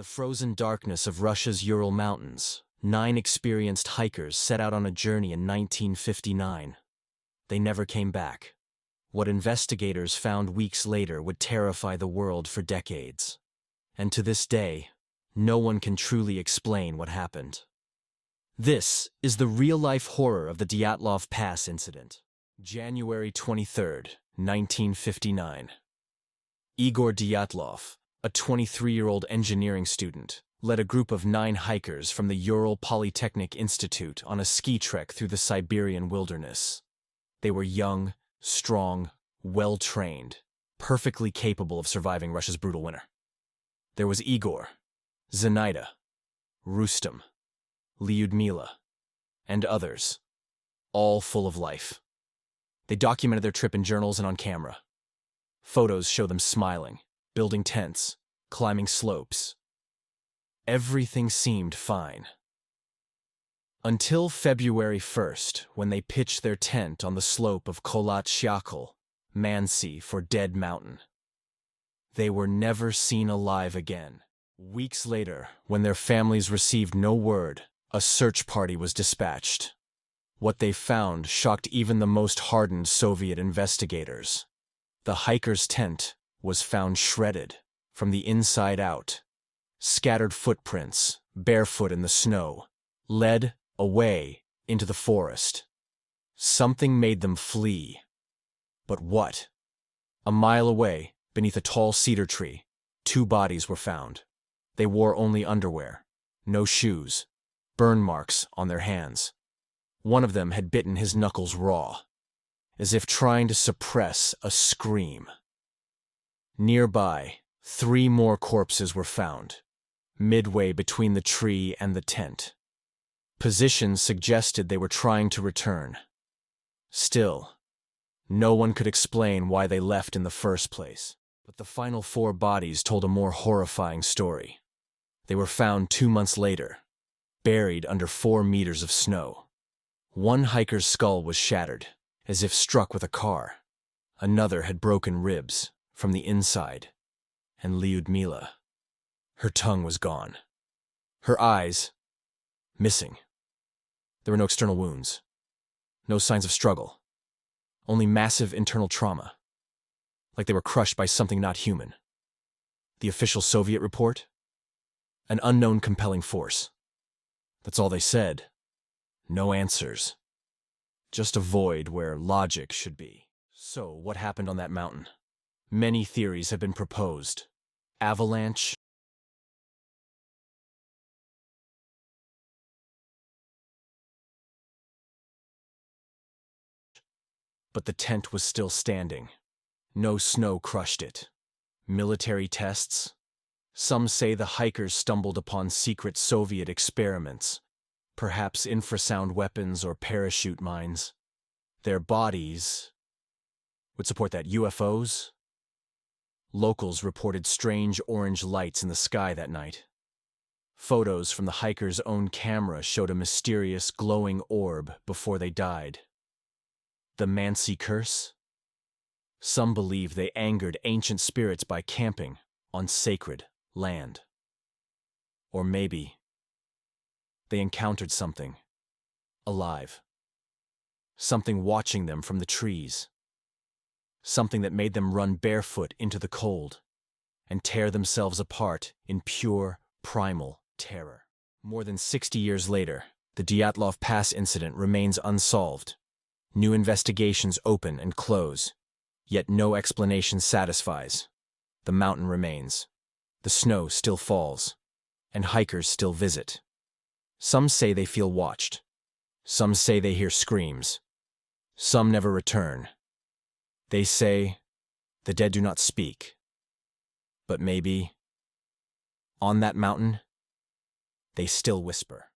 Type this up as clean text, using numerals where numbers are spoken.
In the frozen darkness of Russia's Ural Mountains, 9 experienced hikers set out on a journey in 1959. They never came back. What investigators found weeks later would terrify the world for decades. And to this day, no one can truly explain what happened. This is the real-life horror of the Dyatlov Pass Incident. January 23, 1959. Igor Dyatlov, a 23-year-old engineering student, led a group of 9 hikers from the Ural Polytechnic Institute on a ski trek through the Siberian wilderness. They were young, strong, well-trained, perfectly capable of surviving Russia's brutal winter. There was Igor, Zenaida, Rustam, Lyudmila, and others, all full of life. They documented their trip in journals and on camera. Photos show them smiling, building tents, climbing slopes. Everything seemed fine. Until February 1st, when they pitched their tent on the slope of Kholat Syakhl, Mansi for Dead Mountain. They were never seen alive again. Weeks later, when their families received no word, a search party was dispatched. What they found shocked even the most hardened Soviet investigators. The hiker's tent was found shredded, from the inside out. Scattered footprints, barefoot in the snow, led away into the forest. Something made them flee. But what? A mile away, beneath a tall cedar tree, 2 bodies were found. They wore only underwear, no shoes, burn marks on their hands. One of them had bitten his knuckles raw, as if trying to suppress a scream. Nearby, 3 more corpses were found, midway between the tree and the tent. Positions suggested they were trying to return. Still, no one could explain why they left in the first place. But the final 4 bodies told a more horrifying story. They were found 2 months later, buried under 4 meters of snow. One hiker's skull was shattered, as if struck with a car. Another had broken ribs from the inside. And Lyudmila, her tongue was gone. Her eyes, missing. There were no external wounds, no signs of struggle, only massive internal trauma, like they were crushed by something not human. The official Soviet report? An unknown compelling force. That's all they said. No answers. Just a void where logic should be. So, what happened on that mountain? Many theories have been proposed. Avalanche, but the tent was still standing. No snow crushed it. Military tests? Some say the hikers stumbled upon secret Soviet experiments, perhaps infrasound weapons or parachute mines. Their bodies would support that. UFOs? Locals reported strange orange lights in the sky that night. Photos from the hikers' own camera showed a mysterious glowing orb before they died. The Mansi curse? Some believe they angered ancient spirits by camping on sacred land. Or maybe they encountered something alive. Something watching them from the trees. Something that made them run barefoot into the cold and tear themselves apart in pure, primal terror. More than 60 years later, the Dyatlov Pass incident remains unsolved. New investigations open and close, yet no explanation satisfies. The mountain remains. The snow still falls, and hikers still visit. Some say they feel watched. Some say they hear screams. Some never return. They say the dead do not speak. But maybe, on that mountain, they still whisper.